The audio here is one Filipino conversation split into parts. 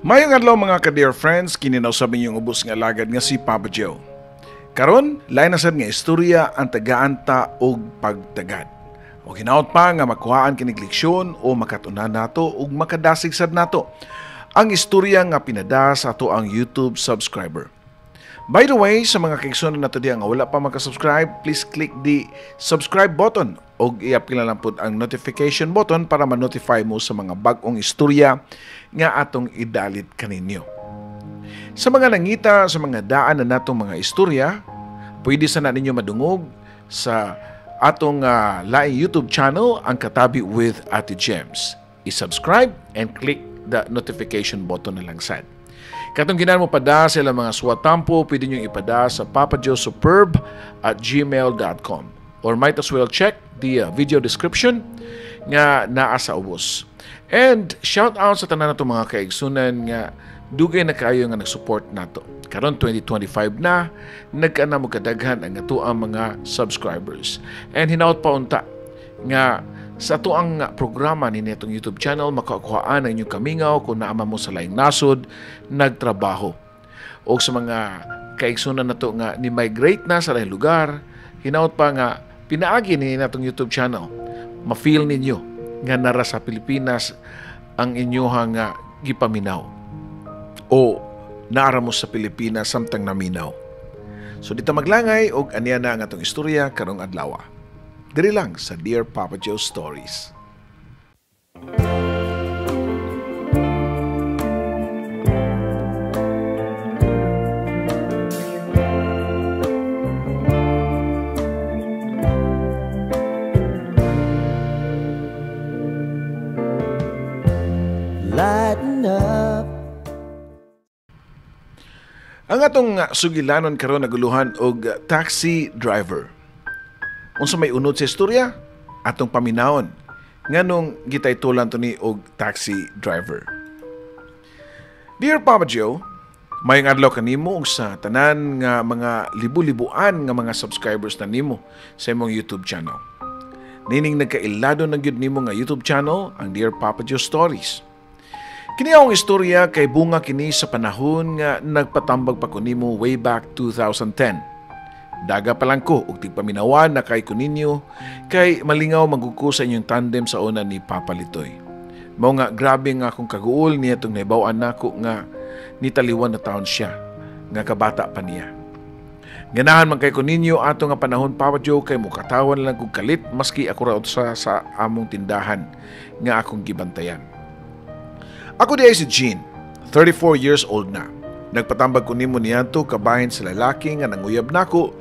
Mayong adlaw mga ka-dear friends, kininaw sa inyong ubos nga lagad nga si Papa Joe. Karon, lain na sad nga istorya ang tagaanta og pagtagad. O hinaot pa nga makuhaan kinig leksyon o makatunan nato ug makadasig sad nato ang istorya nga pinada sa ato ang YouTube subscriber. By the way, sa mga kaigsunan nato diha nga wala pa maka-subscribe, please click the subscribe button o i-apil lang pud ang notification button para ma-notify mo sa mga bag-ong istorya nga atong idalit kaninyo. Sa mga nangita sa mga daan na natong mga istorya, pwede sana ninyo madungog sa atong laing YouTube channel, ang Katabi with Ate Gems. I-subscribe and click the notification button na lang sad. Katong ginan mo pada sa ilang mga suwatampo, pwede nyo ipada sa papajosuperb@gmail.com or might as well check the video description nga naa sa ubos. And shout out sa tanan nato mga kaigsunan nga dugay na kayo nga nag-support nato. Karon 2025 na, nagkana mo kadaghan ang ato ang mga subscribers. And hinaut pa unta nga sa ato ang programa ni netong YouTube channel, makakuhaan ang inyong kamingaw kung naama mo sa laing nasod, nagtrabaho. O sa mga kaigsunan na to nga ni-migrate na sa laing lugar, hinaut pa nga pinaagi ni netong YouTube channel. Ma-feel ninyo nga nara sa Pilipinas ang inyohang gipaminaw. O naara mo sa Pilipinas samtang naminaw. So dito maglangay og aniya na ang atong istorya karong adlaw. Diri lang sa Dear Papa Joe Stories. Lighten up. Ang atong sugilanon karon naguluhan og taxi driver. Unsa may unod sa istorya? Atong paminawon nganong gitaytulan to ni og taxi driver. Dear Papa Joe, mayong adlaw kanimo ug sa tanan nga mga libu-libuan nga mga subscribers na nimo sa imong YouTube channel. Nining nagkailado na gyud nimo nga YouTube channel, ang Dear Papa Joe Stories. Kini akong istorya kay bunga kini sa panahon nga nagpatambag pa ko nimo way back 2010. Daga pa lang ko ug tigpaminawan na kay kuninyo kay malingaw magguko sa inyong tandem sa una ni Papa Litoy. Mao nga grabe nga akong kaguol niya itong naibawan nako nga nitaliwan na taon siya nga kabata pa niya. Ganahan man kay kuninyo ato nga panahon Papa Joe kay mukatawan lang kog kalit maski ako ra sa among tindahan nga akong gibantayan. Ako di si Jean, 34 years old na. Nagpatambag ko nimo niyanto kabahin sa lalaki nga nanguyab nako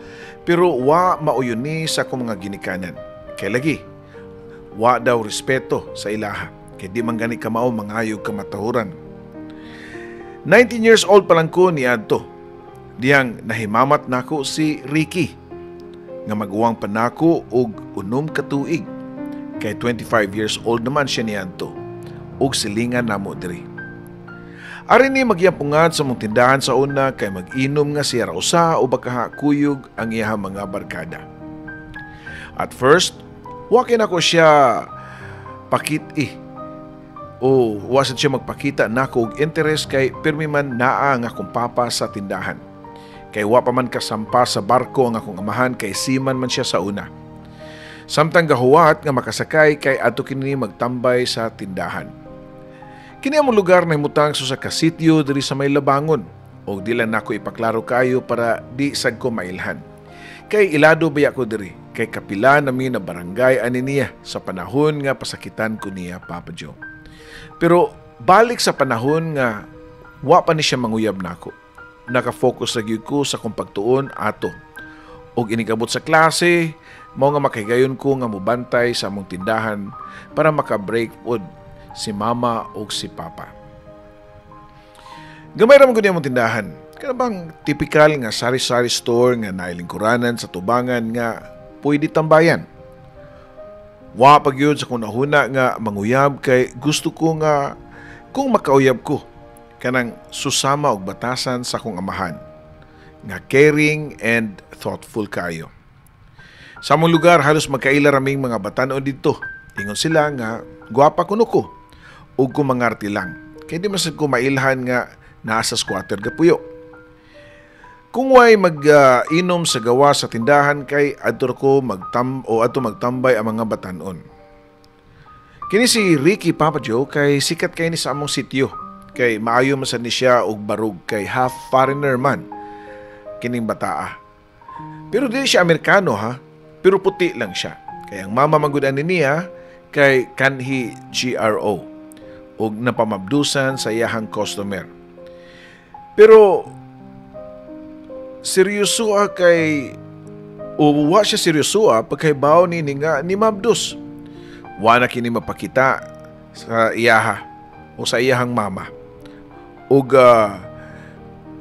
pero wa mauyon ni sa akong mga ginikanan. Kay lagi, wa daw respeto sa ilaha kay di man gani kamao mangayog kamatahuran. 19 years old pa lang ko niadto. Diyang nahimamat nako si Ricky nga maguwang pa nako og 6 ka tuig. Kay 25 years old naman siya niadto ug silingan namo diri. Ari ni magyampungan sa mong tindahan sa una kay mag-inom nga siya usa o baka kuyog ang iya mga barkada. At first, wakin ako siya pakit o wasad siya magpakita nako og interest kay pirmi man naa nga akong papa sa tindahan. Kay wa pa man kasampa sa barko ang akong amahan kay siman man siya sa una. Samtang gahuwat nga makasakay kay adto kini magtambay sa tindahan. Kini among lugar na himutang sa kasityo diri sa may labangon o di lang nako ipaklaro kayo para di sad ko mailhan. Kay ilado baya ko diri kay kapila nami na barangay ani niya sa panahon nga pasakitan ko niya Papa Joe. Pero balik sa panahon nga wa pa ni siya manguyab nako. Naka-focus lagi ko sa kong pagtuon ato. Og inigabot sa klase, mao nga makahigayon ko nga mobantay sa among tindahan para maka-break pod si mama o si papa. Gamay raman ko niya mong tindahan. Kaya bang typical nga sari-sari store nga nailingkuranan sa tubangan nga pwede tambayan. Wa pag yun sa kunahuna nga manguyab kay gusto ko nga kung makauyab ko kanang susama og batasan sa kong amahan nga caring and thoughtful kayo. Sa among lugar halos magkaila raming mga batan-o dito. Ingon sila nga guwapa kuno ko ug kumangarte lang kay di masad ko mailhan nga nasa squatter gapuyo. Kung way mag-inom sa gawa sa tindahan kay adto ko magtambay ang mga batanon. Kini si Ricky Papa Joe kay sikat kay ni sa among sityo. Kay maayo man ni siya og barug kay half foreigner man kining bataa. Pero di siya Amerikano ha, pero puti lang siya. Kay ang mama manggud ani niya kay kanhi GRO og napamabdusan sa iyahang customer. Pero seryoso kay o wa siya seryoso pagkaibaw ni nga ni mabdus. Wa na kini mapakita sa iyaha o sa iyahang mama. Ug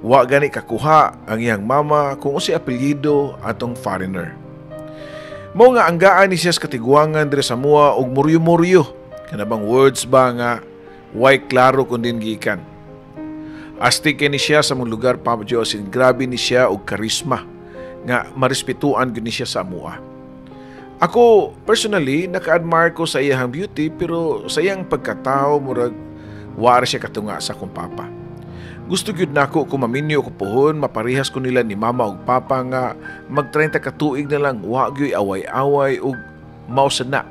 wa gani kakuha ang iyang mama kung si apelyido atong foreigner. Mao nga anggaan ni siya sa katiguangan dire sa mua og muryo-muryo. Kanabang words ba nga way klaro kun din gikan. Astig kay ni siya sa mong lugar Papa Joe sin grabe ni siya og karisma nga marespetuan gid ni siya sa mua. Ako, personally, naka-admire ko sa iyang beauty pero sa iyang pagkatao, murag, wala siya katunga sa akong papa. Gusto gyud nako kung maminyo ko pohon, maparihas ko nila ni mama ug papa nga mag-30 ka tuig na lang, wa gyoy away-away ug mausana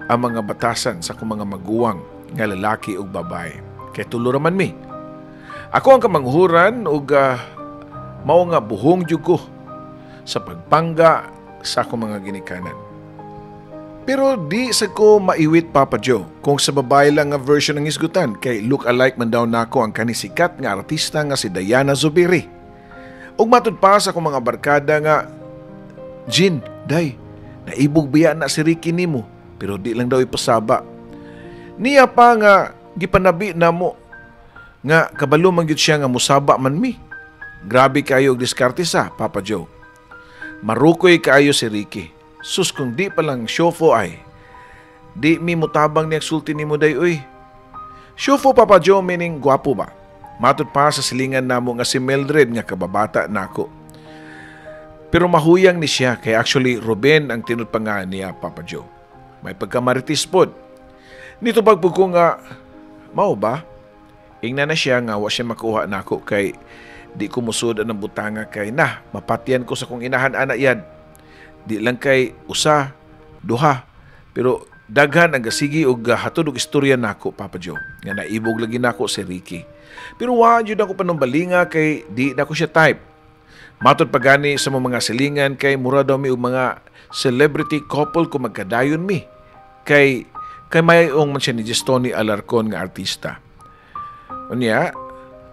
ang mga batasan sa akong mga maguwang nga lalaki ug babae. Kay tulo raman mi. Ako ang kamanghuran ug mao nga buhong jud ko sa pagpangga sa akong mga ginikanan. Pero di sa ko maiwit Papa Joe kung sa babae lang nga version ng isgutan kay look-alike man daw nako ang kanisikat nga artista nga si Diana Zubiri. Ug matud pa sa akong mga barkada nga, Jin, day, naibog biya na si Ricky nimo pero di lang daw ipasaba. Niya pa nga gipanabi na mo nga kabalo man gyud siya nga musaba man mi. Grabe kayo og diskarte sa Papa Joe. Marukoy kaayo si Ricky. Sus kung di palang syofo ay, di mi mutabang ni agsulti ni mo day uy. Syofo Papa Joe meaning gwapo ba? Matud pa sa silingan namo nga si Mildred nga kababata nako. Pero mahuyang ni siya kay actually Ruben ang tinudpangan niya Papa Joe. May pagkamaritis pod. Nito pagpug ko nga, mao ba? Ingna na siya nga wa siya makuha nako kay di ko musud ang butanga kay na mapatian ko sa kong inahan ana yan. Di lang kay usa, duha, pero daghan ang gasigi og hatod og istorya nako Papa Joe. Nga naibog lagi nako si Ricky. Pero wa jud ako panumbalinga kay di nako siya type. Matod pagani sa mga silingan kay mura daw mi og mga celebrity couple ko magkadayon mi. Kay mayong man siya ni Gestoni Alarcon nga artista. Unya,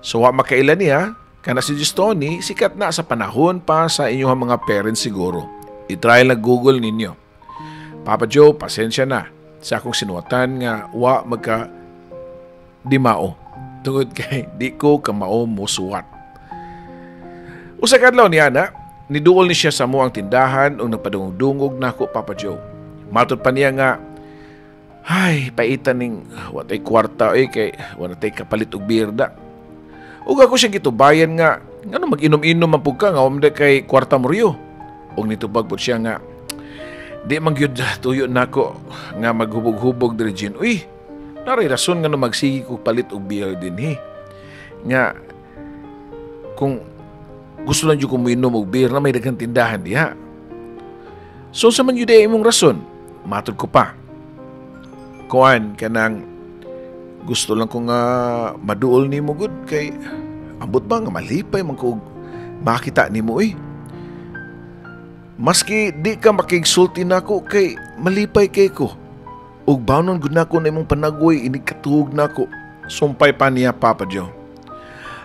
so wa makailan niya, kana si Gestoni sikat na sa panahon pa sa inyong mga parents siguro. I-try lang Google ninyo. Papa Joe, pasensya na sa akong sinuwatan nga wa magka di mao. Tungod kay di ko kamao mo suwat. Usa kadlaw niya na, niduol ni siya sa muang tindahan o napadungog-dungog nako Papa Joe. Matod pa niya nga, ay, paitan ning watay kwarta kay watay kapalit og birda. Ug ako siya gitubayan nga, ngano mag-inom-inom man pug ka nga umda kay kwarta mo riyo. Og nitubag po siya nga, di man gyud tuyo nako nga maghubog-hubog diri Jin. Uy, naray rason nga no magsigi ko palit og beer dinhi. Nga kung gusto lang jud ko minom og beer na may daghang tindahan diha. So sa man jud imong rason, matud ko pa. Kuan kanang gusto lang ko nga maduol nimo gud kay ambot ba nga malipay man ko makita nimo Maski di ka makigsulti nako kay malipay kay ko. Ug bawnon gud nako na imong panagway inig katuog nako. Sumpay pa niya Papa Joe.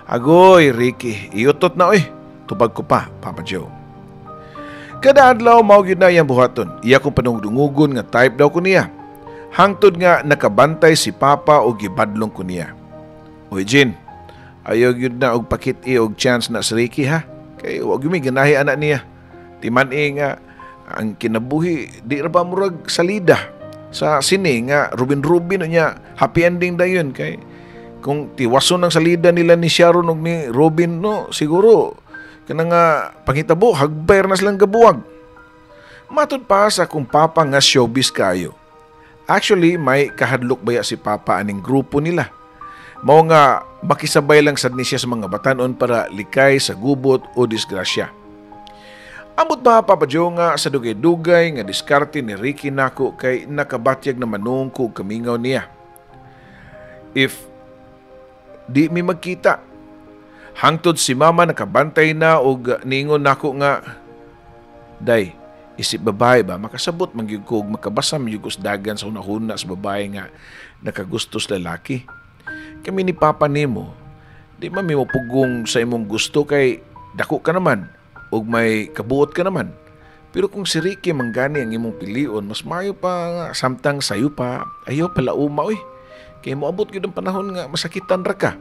Agoy Ricky, iutot na tubag ko pa Papa Joe. Kada adlaw mao gyud na iyang buhaton. Iya kong panungdungugon nga type daw ko niya. Hangtod nga nakabantay si Papa og gibadlong ko niya. Uy Jin, ayaw gyud na og pakit-i og chance na si Ricky ha. Kay wa gyud mi ganahi anak niya. Timan nga ang kinabuhi di ra ba murag salida sa sini nga Rubin niya happy ending dayon kay kung tiwason ang salida nila ni Sharon ug ni Robin no siguro kana nga pangitabo hagbayar na silang gabuwag. Matud pa sa kung papa nga showbiz kayo. Actually may kahadlok baya si Papa aning grupo nila. Mao nga makisabay lang sad ni siya sa mga batanon para likay sa gubot o disgrasya. Ambot ba Papa Joe nga sa dugay-dugay nga diskarte ni Ricky nako kay nakabatyag na manung ko kamingaw niya. If di mi magkita, hangtod si mama nakabantay na og niingon nako nga, day, isip babae ba makasabot mangyud ko og makabasa mangyud ko sa dagan sa hunahuna sa babae nga nakagustos lalaki. Kami ni Papa nimo, di man mi mapugong sa imong gusto kay dako ka naman ug may kabuot ka naman. Pero kung si Ricky manggani ang imong pilion, mas mayo pa nga samtang sayo pa, ayaw pala umaoy. Kaya moabot gyud ang panahon nga masakitan ra ka.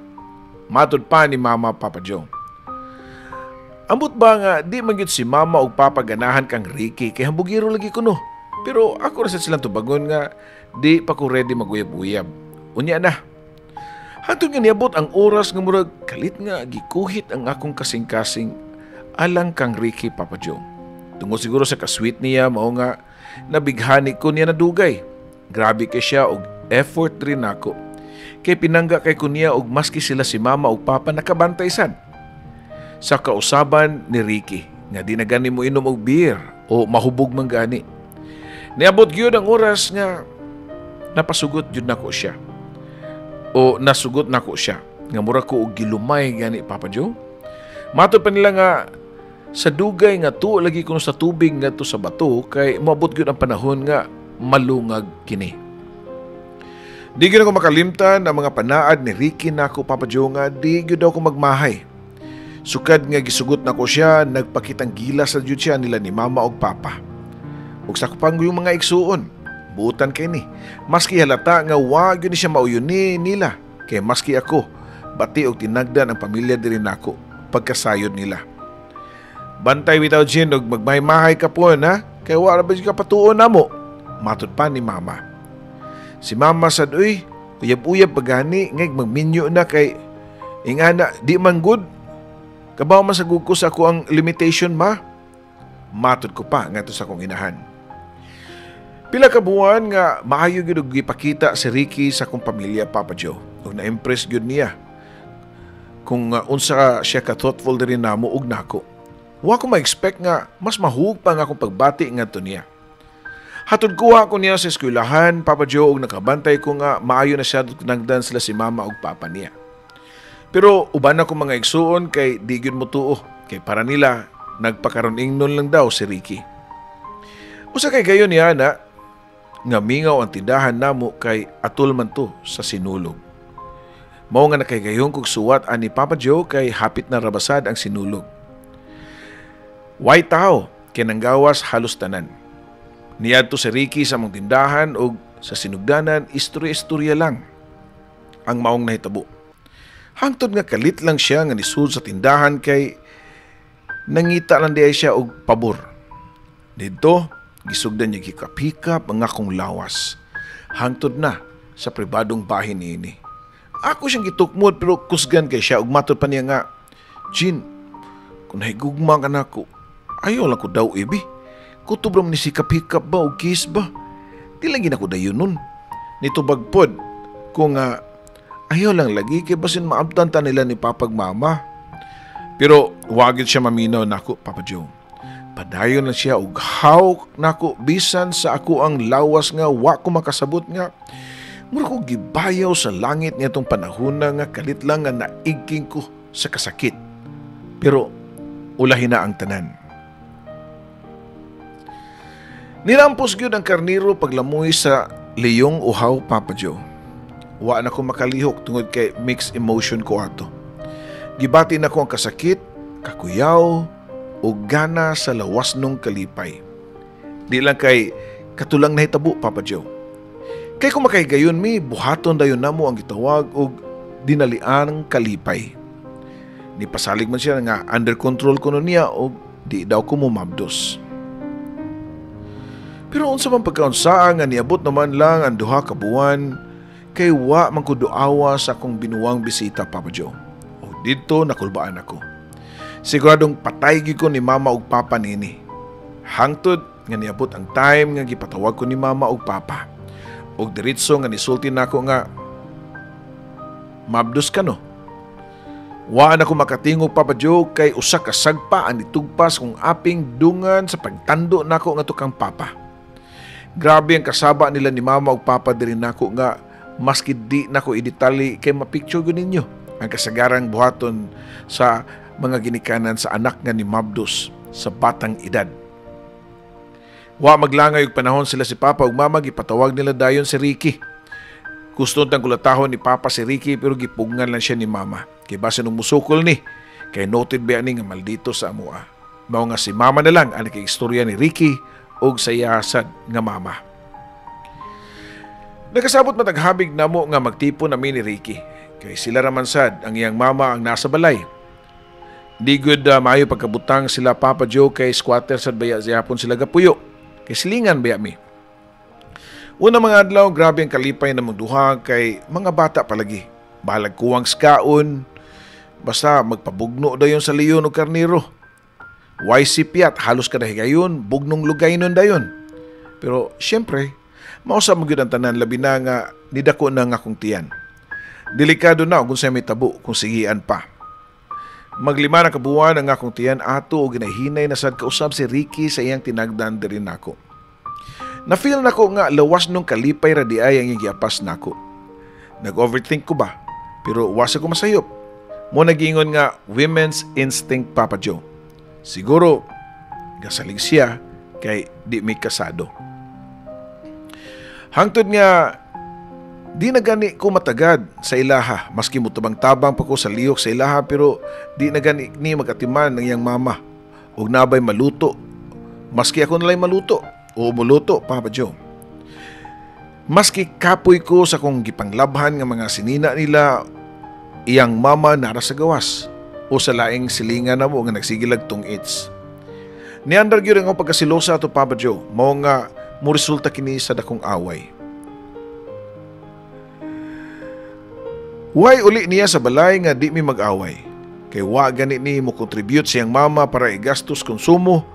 Matod pa ni Mama Papa Joe. Ambot ba nga di man gyud si Mama ug Papa ganahan kang Ricky kay hambugiro lagi kuno. Pero ako ra sad silang tubagon nga di pa ko ready maguyab-uyab. Unya na. Hantod nga niabot ang oras nga murag kalit nga gikuhit ang akong kasing-kasing alang kang Ricky Papa Joe. Tungod siguro sa kasweet niya mao nga nabighani ko niya na dugay. Grabe kay siya og effort rin nako. Kay pinangga kay ko niya og maski sila si Mama ug Papa nakabantay sad. Sa kausaban ni Ricky nga di na gani mo inom og beer o mahubog man gani. Niabot gyud ang oras nga napasugot gyud nako siya. O nasugot nako siya nga mura ko og gilumay gani Papa Joe. Matod pa nila nga sa dugay nga tuo lagi kuno sa tubig nga to sa bato kay moabot gyud ang panahon nga malungag kini. Di gyud ako makalimtan ang mga panaad ni Ricky nako Papa Joe nga di gyud ako magmahay. Sukad nga gisugot nako siya, nagpakitang gilas sa jud siya nila ni Mama ug Papa. Ug sa kupang yung mga igsuon, buutan kay ni. Maski halata nga wa gyud ni siya mauyoni nila, kay maski ako bati og tinagdan ang pamilya diri nako pagkasayod nila. Bantay bitaw Jin og magmahay-mahay ka po na, kay wala ba ka patuon namo? Matod pa ni Mama. Si Mama sad uy, uyab-uyab pagani ngay magminyo na kay ingana di man good. Kabaw man sagug ko sa ako ang limitation ma. Matod ko pa ngadto sa akong inahan. Pila ka buwan nga maayo gyud og gipakita si Ricky sa akong pamilya Papa Joe. Ug na-impress gyud niya kung unsa siya ka-thoughtful diri namo ug nako. Wa ko ma-expect nga mas mahug pa nga akong pagbati ngadto niya. Hatod kuha ko niya sa eskwelahan, Papa Joe, ug nakabantay ko nga maayo na siya nagdan sila si Mama ug Papa niya. Pero uban ako mga igsuon kay di gyud mo tuo, kay para nila nagpakaron ingnon lang daw si Ricky. Usa kay gayon niya na nga mingaw ang tindahan namo kay atul man to sa sinulog. Mao nga nakaygayon kog suwat ani Papa Joe kay hapit na rabasad ang sinulog. Way tao kay nanggawas halos tanan. Niadto si Ricky sa mong tindahan og sa sinugdanan istorya-istorya lang ang maong nahitabo. Hangtod nga kalit lang siya nga nisud sa tindahan kay nangita lang diay siya og pabor. Dito gisugdan niya gikapikap ang akong lawas. Hangtod na sa pribadong bahin niini. Ako siyang gitukmod pero kusgan kay siya ug matod pa niya nga, Jin, kung nahigugma ka na ako, ayaw lang ko daw ibi. Kutubram ni si kapikap ba o kiss ba? Di lagi na ko dayon nun. Nito bagpod, kung ayaw lang lagi kay basin maabtan ta nila ni Papag Mama. Pero wagid siya maminaw nako, Papa Joe. Padayon na siya og hawk nako bisan sa ako ang lawas nga wa ko makasabot nga. Mura ko gibayaw sa langit niya tong panahon nga kalit lang nga naigking ko sa kasakit. Pero ulahin na ang tanan. Nirampos gyud ang karniro paglamoy sa liyong uhaw, Papa Joe. Wa na ko makalihok tungod kay mixed emotion ko ato. Gibati na ko ang kasakit, kakuyaw, o gana sa lawas nung kalipay. Di lang kay katulang nahitabo, Papa Joe. Kay kung makaigayon mi, buhaton dayon namo ang gitawag og dinalian kalipay. Ni pasalig man siya nga under control ko niya og di daw ko mumabdos. Pero unsa man pagkaunsaa nga niabot naman lang ang duha ka buwan kay wa man ko duawa sa akong binuwang bisita, Papa Joe. O dito nakulbaan ako. Siguradong patay gyud ko ni Mama ug Papa nini. Hangtod nga niabot ang time nga gipatawag ko ni Mama ug Papa. Og diretso nga nisulti nako nga, Mabdos ka no. Waan ako makatingog Papa Joe kay usa ka sagpa ang nitugpas kung aping dungan sa pagtando nako nga tukang papa. Grabe ang kasaba nila ni mama ug papa diri nako nga maski di nako idetali kay mapicture ko ninyo ang kasagarang buhaton sa mga ginikanan sa anak nga ni Mabdos sa batang edad. Wa maglangay og panahon sila si Papa ug Mama gipatawag nila dayon si Ricky. Gusto tang kulatahon ni Papa si Ricky pero gipugngan lang siya ni Mama. Kay base nung musukol ni kay noted ba ni nga maldito sa amoa. Mao nga si Mama na lang ang nakaistorya ni Ricky og sa iyasad nga mama. Nagkasabot mataghabig namo nga magtipon na ni Ricky. Kay sila raman sad ang iyang mama ang nasa balay. Di good maayo pagkabutang sila Papa Joe kay squatter sad baya yapon sila gapuyo. Kay silingan baya mi. Una mga adlaw, grabe ang kalipay na duha kay mga bata palagi. Balag kuwang skaon, basta magpabugno dayon sa leyon o karniro. YC piat, halos kada higayon, bugnong lugay nun dayon. Pero siyempre, mausa mo gyud ang tanan labi na nga nidako na nga kong tiyan. Delikado na kung sa may tabo kung sigian pa. Maglima na kabuwan ang akong tiyan ato o ginahinay na sad kausap si Ricky sa iyang tinagdan diri nako. Na-feel nako nga lawas nung kalipay ra di ay ang giapas nako. Nag-overthink ko ba? Pero wasa ko masayop. Mo nagingon nga women's instinct Papa Joe. Siguro gasalig siya kay di may kasado. Hangtod nga di na gani ko matagad sa ilaha, maski mutabang-tabang pa ko sa liyok sa ilaha pero di na gani ni magatiman ng iyang mama. Ug nabay maluto, maski ako nalay maluto o muluto, Papa Joe. Maski kapoy ko sa kong gipanglabhan nga mga sinina nila, iyang mama nara sa gawas o sa laing silingan na mo nga nagsigilag tong its. Niandar gyud ang pagkasilosa to Papa Joe, mao nga mo resulta kini sa dakong away. Why uli niya sa balay nga di mi mag-away? Kay wa gani ni mo contribute siyang mama para igastos konsumo.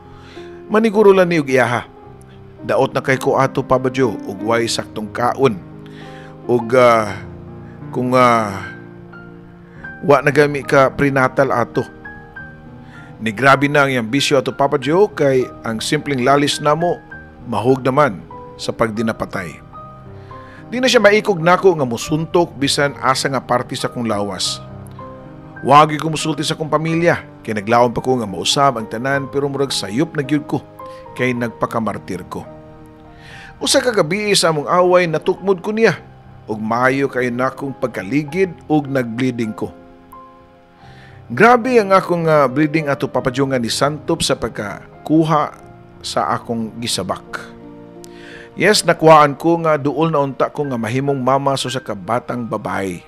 Maniguro lang ni og iyaha. Daot na kay ko ato Papa Joe ug way saktong kaon. Ug kung wa nagami ka prenatal ato. Ni grabe na ang ambisyo ato Papa Joe kay ang simpleng lalis namo mahug naman sa pagdinapatay. Di na siya maikog nako nga musuntok bisan asa nga party sa kong lawas. Wagi ko musulti sa kong pamilya kay naglaom pa ko nga mausab ang tanan pero murag sayop na gyud ko kay nagpakamartir ko. Usa ka gabi sa among away natukmod ko niya ug maayo kay nakong pagkaligid ug nagbleeding ko. Grabe ang akong bleeding ato Papa Joe nga ni santop sa pagkakuha sa akong gisabak. Yes, nakuhaan ko nga duol na unta ko nga mahimong mama so sa kabatang babae.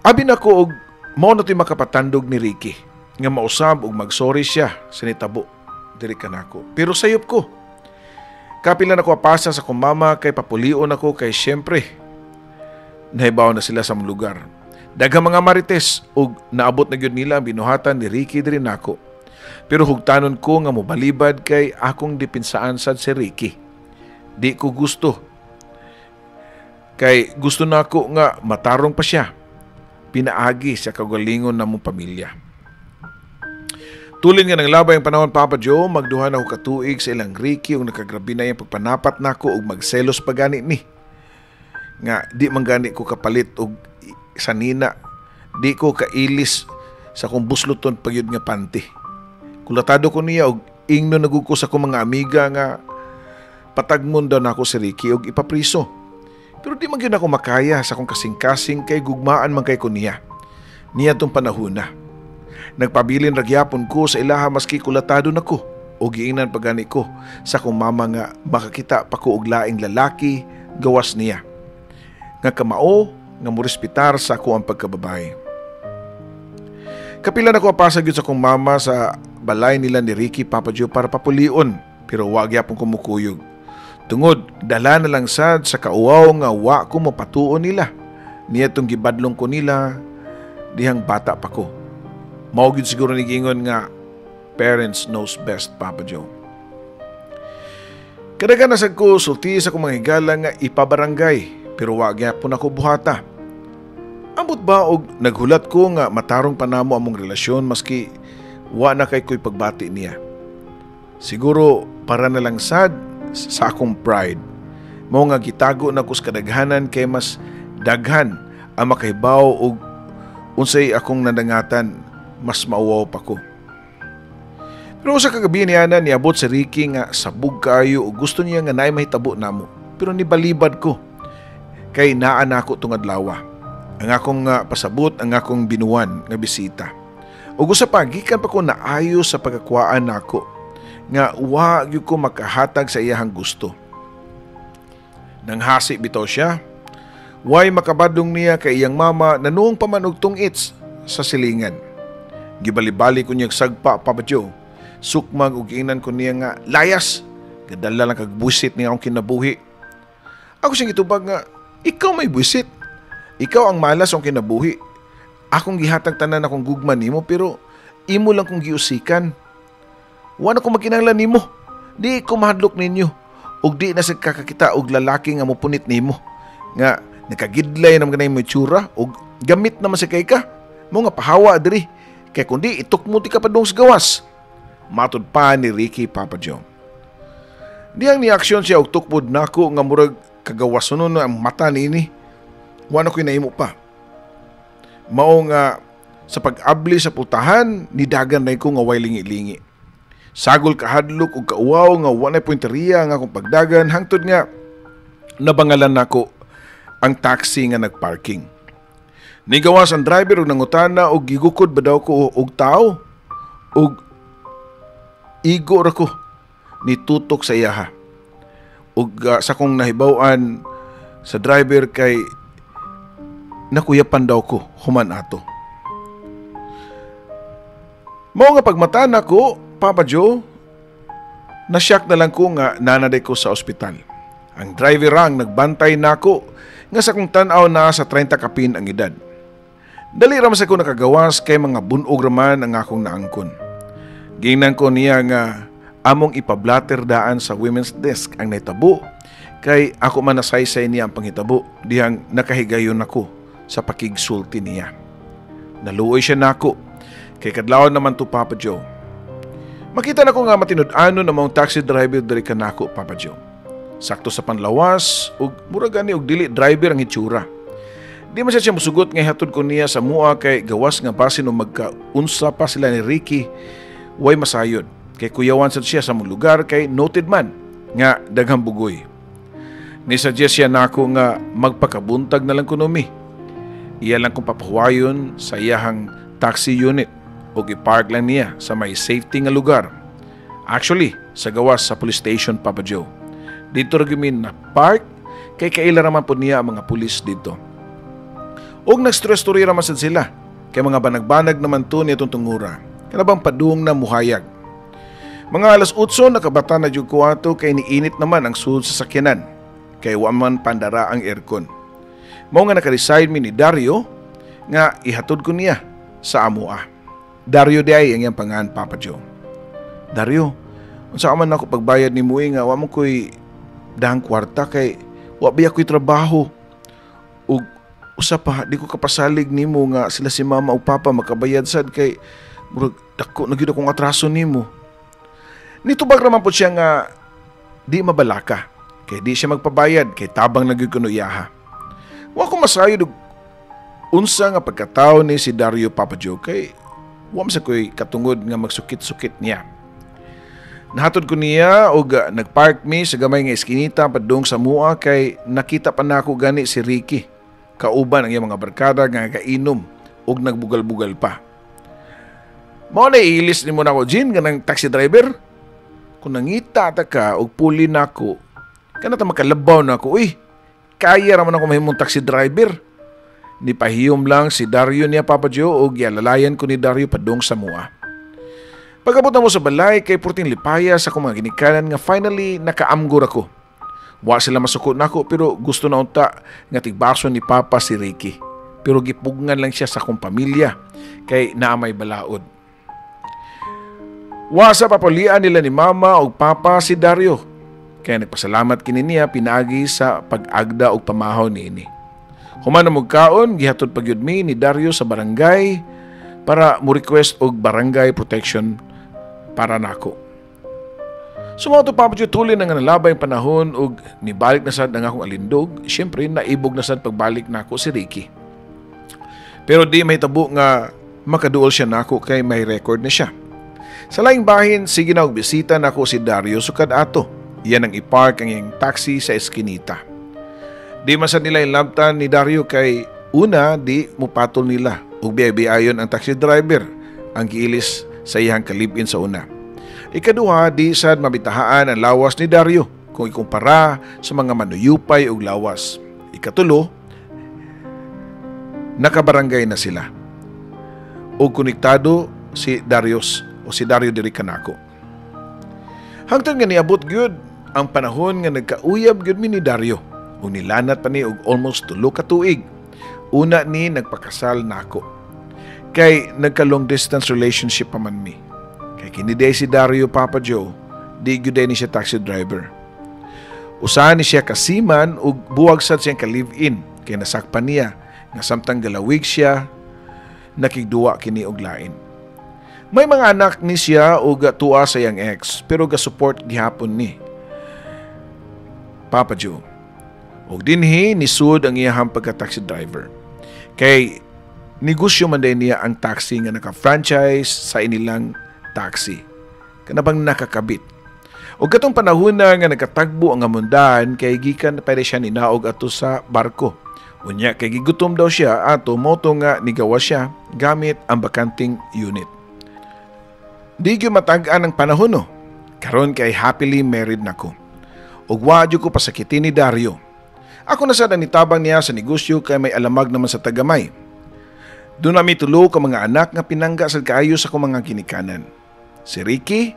Abi na ko og mao na to'y makapatandog ni Ricky nga mausab og magsorry siya sa nitabo diri kanako. Pero sayop ko. Kapila na ko apasa sa kong mama kay papulion ako kay siyempre nahibaw na sila sa mong lugar. Daghang mga marites og naabot na gyud nila ang binuhatan ni Ricky diri nako. Pero hugtanon ko nga mobalibad kay akong dipinsaan sad si Ricky. Di ko gusto. Kay gusto na ako nga matarong pa siya. Pinaagi sa kagalingon na mong pamilya. Tulin nga ng labay ang panahon Papa Joe, magduhan ako katuig sa ilang Ricky ug nakagrabi na yung pagpanapat nako ug magselos pa gani ni. Nga di man gani ko kapalit og sanina. Di ko kailis sa kong busluton pagyud nga panty. Kulatado ko niya og ingno naguko sa akong mga amiga nga patagmon daw nako si Ricky og ipapriso. Pero di man gyud ako makaya sa akong kasing-kasing kay gugmaan man kay ko niya. Niya tong panahon na. Nagpabilin ra gyapon ko sa ilaha maski kulatado nako og giingnan pagani ko sa akong mama nga makakita pa ko og laing lalaki gawas niya. Nga kamao nga morespitar sa ako ang pagkababae. Kapila na ko apasag yun sa kong mama sa balay nila ni Ricky Papa Joe para papulion pero wag yapon kumukuyog. Tungod, dala na lang sad sa kauaw nga wa ko mapatuon nila. Niya itong gibadlong ko nila dihang bata pa ko. Maugid siguro ni gingon nga parents knows best Papa Joe. Kadagan nasag ko sulti sa kong mga higala nga ipabarangay, pero wa gyapon ako buhata. Ambot ba og naghulat ko nga matarong panamo among relasyon maski wa na kay ko'y pagbati niya. Siguro para na lang sad sa akong pride. Mao nga gitago na ko sa kadaghanan kay mas daghan ang makahibaw og unsay akong nadangatan, mas mauwaw pa ko. Pero sa kagabi niya na niabot si Ricky nga sabog kayo o gusto niya nga naay mahitabo namo. Pero nibalibad ko kay naa na ako tungad lawa. Ang akong pasabot, ang akong binuwan nga bisita. O gusto pa, gikan pa ko naayo sa pagkakwaan nako nga wa gyud ko makahatag sa iyahang gusto. Nang hasi bitaw siya, way makabadong niya kay iyang mama na noong pamanog tungits sa silingan. Gibali-bali ko niyang sagpa, Papa Joe. Sukmag ug giingnan ko niya nga layas. Kadala lang kagbusit niya akong kinabuhi. Ako siyang itubag nga, ikaw may busit. Ikaw ang malas ang kinabuhi. Akong gihatag tanan akong gugma nimo pero imo lang kong giusikan. Wa na ko magkinahanglan nimo. Di ko mahadlok ninyo. Ug di na sa kakakita og lalaki nga mopunit nimo. Nga nakagidlay naman kanay mo itsura ug gamit naman sa kay ka. Mo nga pahawa diri. Kaya kundi itukmo ti ka padung sa gawas. Matod pa ni Ricky, Papa Joe. Diyang ni aksyon siya og tukpod nako nga murag kagawason ang mata niini. Wala ko'y naimo pa. Mao nga sa pag-abli sa putahan, nidagan na ko nga way lingi-lingi. Sagol kahadlok ug kauwaw nga wala pointeriya nga akong pagdagan hangtod nga nabangalan nako ang taxi nga nagparking. Nigawas ang driver og nangutana og gigukod ba daw ko og tao og igo ra ko nitutok sa iyaha. Ug sa kong nahibaw-an sa driver kay nakuyapan daw ko human ato. Mao nga pagmata nako, Papa Joe, nasyak na lang ko nga nanaday ko sa ospital. Ang driver ang nagbantay nako nga sa kong tan-aw na sa 30 kapin ang edad. Dali ra mas ako nakagawas kay mga bunog raman ang akong naangkon. Gingnan ko niya nga among ipablatter daan sa women's desk ang naitabo kay ako man nasaysay niya ang panghitabo dihang nakahigayon ako sa pakigsulti niya. Naluoy siya nako kay kadlawon naman to, Papa Joe. Makita na ko nga matinud-ano na mong taxi driver diri kanako, Papa Joe. Sakto sa panlawas ug murag gani og dili driver ang itsura. Di man siya musugot nga hatod ko niya sa mua kay gawas nga basin o magkaunsa pa sila ni Ricky way masayod. Kay kuyawan sad siya sa mong lugar kay noted man nga daghang bugoy. Ni-suggest siya nako nga magpakabuntag na lang kuno mi. Iya lang kong papahuwayon sa iyahang taxi unit o ipark lang niya sa may safety nga lugar. Actually, sa gawas sa police station, Papa Joe. Dito ragimin na park kay kaila raman po niya ang mga pulis dito. Og nagstress-story raman sad sila kay mga banag-banag naman to niya itong tungura. Kanabang padung na muhayag. Mga alas 8 nakabata na jud ko ato kay niinit naman ang sud sa sakyanan kay wa man pandara ang aircon. Mao nga naka-decide mi ni Dario nga ihatod ko niya sa amua. Dario di ay ang iyang pangan, Papa Joe. Dario, unsa man ako pagbayad ni Muing nga wa mo ko'y dahang kwarta kay wa biya ko'y trabaho. Ug usa pa di ko kapasalig nimo nga sila si Mama ug Papa makabayad sad kay murag dako na gyud akong atraso nimo. Nitubag naman po siya nga di mabalaka kay di siya magpabayad kay tabang na gyud kuno iyaha. Wa ko masayod og unsa nga pagkatao ni si Dario, Papa Joe kay wa man sa ko'y katungod nga magsukit-sukit niya. Nahatod ko niya og nagpark mi sa gamay nga eskinita padung sa mua kay nakita pa nako gani si Ricky kauban ang iyang mga barkada nga kainom og nagbugal-bugal pa. Mao na iilis nimo nako Jean ganang taxi driver. Kung nangita ta ka og puli nako kana ta makalabaw nako, uy. Kaya raman ako mahimong taxi driver. Nipahiyom lang si Dario niya, Papa Joe, o gyalalayan ko ni Dario padung sa mua. Pagabot na mo sa balay, kay purting lipaya sa akong mga ginikanan nga finally nakaamgor ako. Wa sila masukot na ako pero gusto na unta nga tigbaso ni Papa si Ricky. Pero gipugngan lang siya sa akong pamilya kay naamay balaod. Wa sa papalian nila ni Mama o Papa si Dario. Kaya nagpasalamat kini niya pinaagi sa pag-agda og pamahaw niini. Human na magkaon, gihatod pagyud mi ni Dario sa barangay para mo request og barangay protection para nako. Sumato pa pagyud tuloy na nga nalabay panahon og nibalik na sad ang akong alindog. Syempre naibog na sad pagbalik nako si Ricky. Pero di may tabo nga makaduol siya nako kay may record na siya. Sa laing bahin, sige na og bisita nako si Dario sukad ato. Iyan ang ipark ang iyang taxi sa eskinita. Di masad nila ilabtan ni Dario kay una di mupatol nila ug biyayon ang taxi driver ang giilis sa iyang kalibin sa una. Ikaduha, di sad mabitahaan ang lawas ni Dario kung ikumpara sa mga manuyupay ug lawas. Ikatulo, nakabarangay na sila ug konektado si Dario diri kanako. Hangtod nga niabot gyud ang panahon nga nagkauyab gyud mi ni Dario. Ug nilanat pa ni og almost 2 ka tuig. Una ni nagpakasal nako. Kay nagka long distance relationship pa man mi. Kay kiniday si Dario Papa Joe, di gyud ni siya taxi driver. Usahan ni siya kasiman ug buwag sad siyang ka-live-in kay nasakpan niya nga samtang galawig siya nakigduwa kini og lain. May mga anak ni siya ug tuwa sa iyang ex pero ga-support gihapon ni Papa Joe. Og dinhi nisud ang iyahang pagka-taxi driver. Kay negosyo man din niya ang taxi nga naka-franchise sa inilang taxi. Kanabang nakakabit. Og katong panahon na nga nagkatagbo ang amundahan kay gikan pwede siya ninaog ato sa barko. Unya kay gigutom daw siya ato moto nga nigawa siya gamit ang bakanting unit. Di gyud matag-an ang panahon no. Karon kay happily married nako. Og wa jud ko pasakitin ni Dario. Ako na sad ang nitabang niya sa negosyo kay may alamag naman sa tagamay. Doon nami tulo ka mga anak nga pinangga sa kaayo sa akong mga kinikanan. Si Ricky,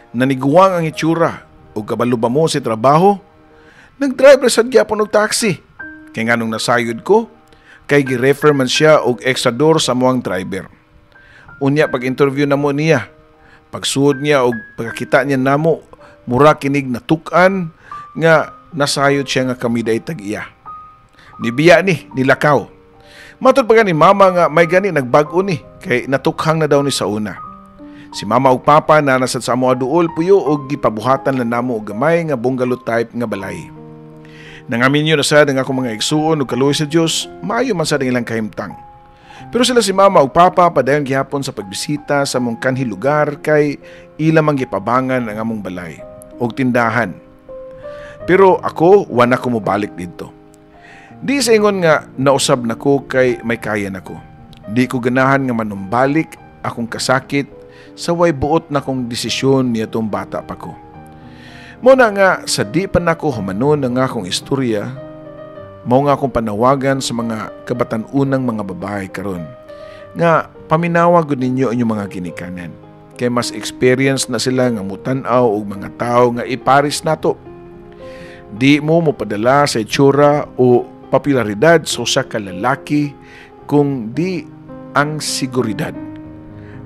naniguwang ang itsura o kabalo ba mo sa trabaho? Nag-drive na sad gyapon og taxi. Kay nganong nasayod ko, kay gi-refer man siya og extra door sa muang driver. Unya pag-interview na mo niya, pagsuod niya og pagkakita niya namo, mura kinig natukan nga nasayod siya nga kami day tag-iya. Nibiya ni, nilakaw. Matod pa ni mama nga may gani nagbag-o ni, kay natukhang na daw ni sa una. Si mama ug papa na nasad sa amo aduol puyo og gipabuhatan lang namo og gamay nga bungalow type nga balay. Nangamin yun na sad ang akong mga igsuon ug kaluoy sa Dios, maayo man sad ang ilang kahimtang. Pero sila si mama ug papa padayon gihapon sa pagbisita sa among kanhi lugar kay ila man gipabangan ang among balay og tindahan. Pero ako, wala ko mobalik dito. Di sa ingon nga nausab nako kay may kaya nako. Di ko ganahan nga manumbalik akong kasakit sa way buot na kong desisyon niya tong bata pa ko. Muna nga sa di pa nako humanon ang akong istorya, mao nga akong panawagan sa mga kabatan-unang mga babae karon nga paminawag gud ninyo inyong mga ginikanan. Kay mas experience na sila nga mutan-aw og mga tao nga iparis nato. Di mo padala sa itsura o popularidad sa usa ka lalaki kung di ang seguridad.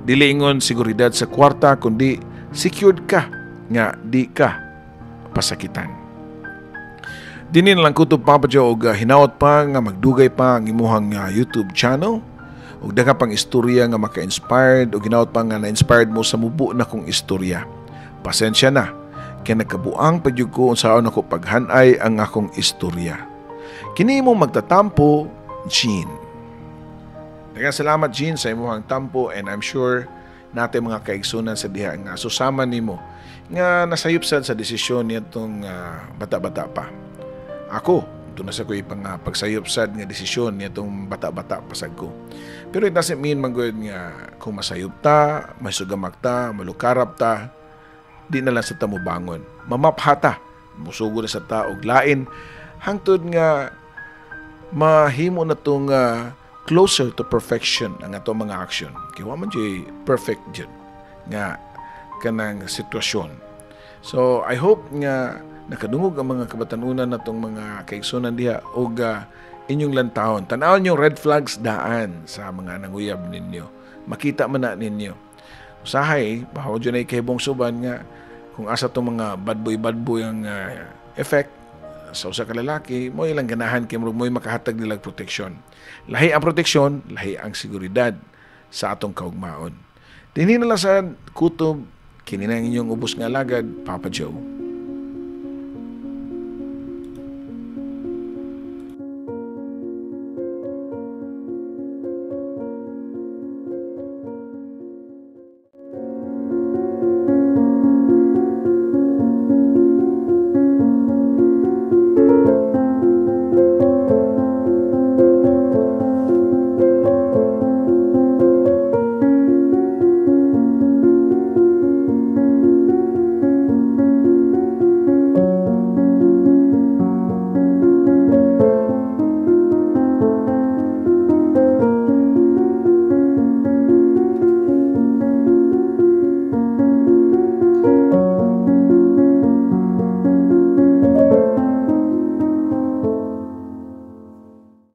Dili ingon seguridad sa kwarta kundi secured ka nga di ka pasakitan. Dinin lang kutob Papa Joe og hinaot pa nga magdugay pa ang imuhang YouTube channel ug dagha pang istorya nga maka-inspired ug hinaot pa nga na-inspired mo sa mubo na kong istorya. Pasensya na. Kaya nagkabuang pagyug ko unsaon ako paghanay ang akong istorya. Kini mo magtatampo, Jean. Daghang salamat Jean sa imong tampo and I'm sure natin mga kaigsunan sa diha nga susama nimo nga nasayop sad sa desisyon nitong bata-bata pa. Ako, ito na sa ko ipang pagsayop sad nga desisyon nitong bata-bata pasag ko. Pero it doesn't mean manggod nga kung masayop ta, masugamak ta, malukarap ta, di na lang sa tamo bangon. Mamaphata, musugo na sa taog lain, hangtod nga mahimo na itong closer to perfection ang ato mga action. Kaya man dyan perfect dyan nga kanang sitwasyon. So, I hope nga nakadungog ang mga kabatanunan na itong mga kaigsunan diha o inyong lantahon. Tanawon yung red flags daan sa mga nanguyab ninyo. Makita man na ninyo. Usahay, bahaw dyan ay kahibong suban nga kung asa tong mga bad boy ang effect sa usa ka lalaki, mo ilang ganahan kay mo makahatag nila proteksyon. Lahi ang proteksyon, lahi ang seguridad sa atong kaugmaon. Dinhi na lang sa kutob, kini na ang inyong ubos nga alagad, Papa Joe.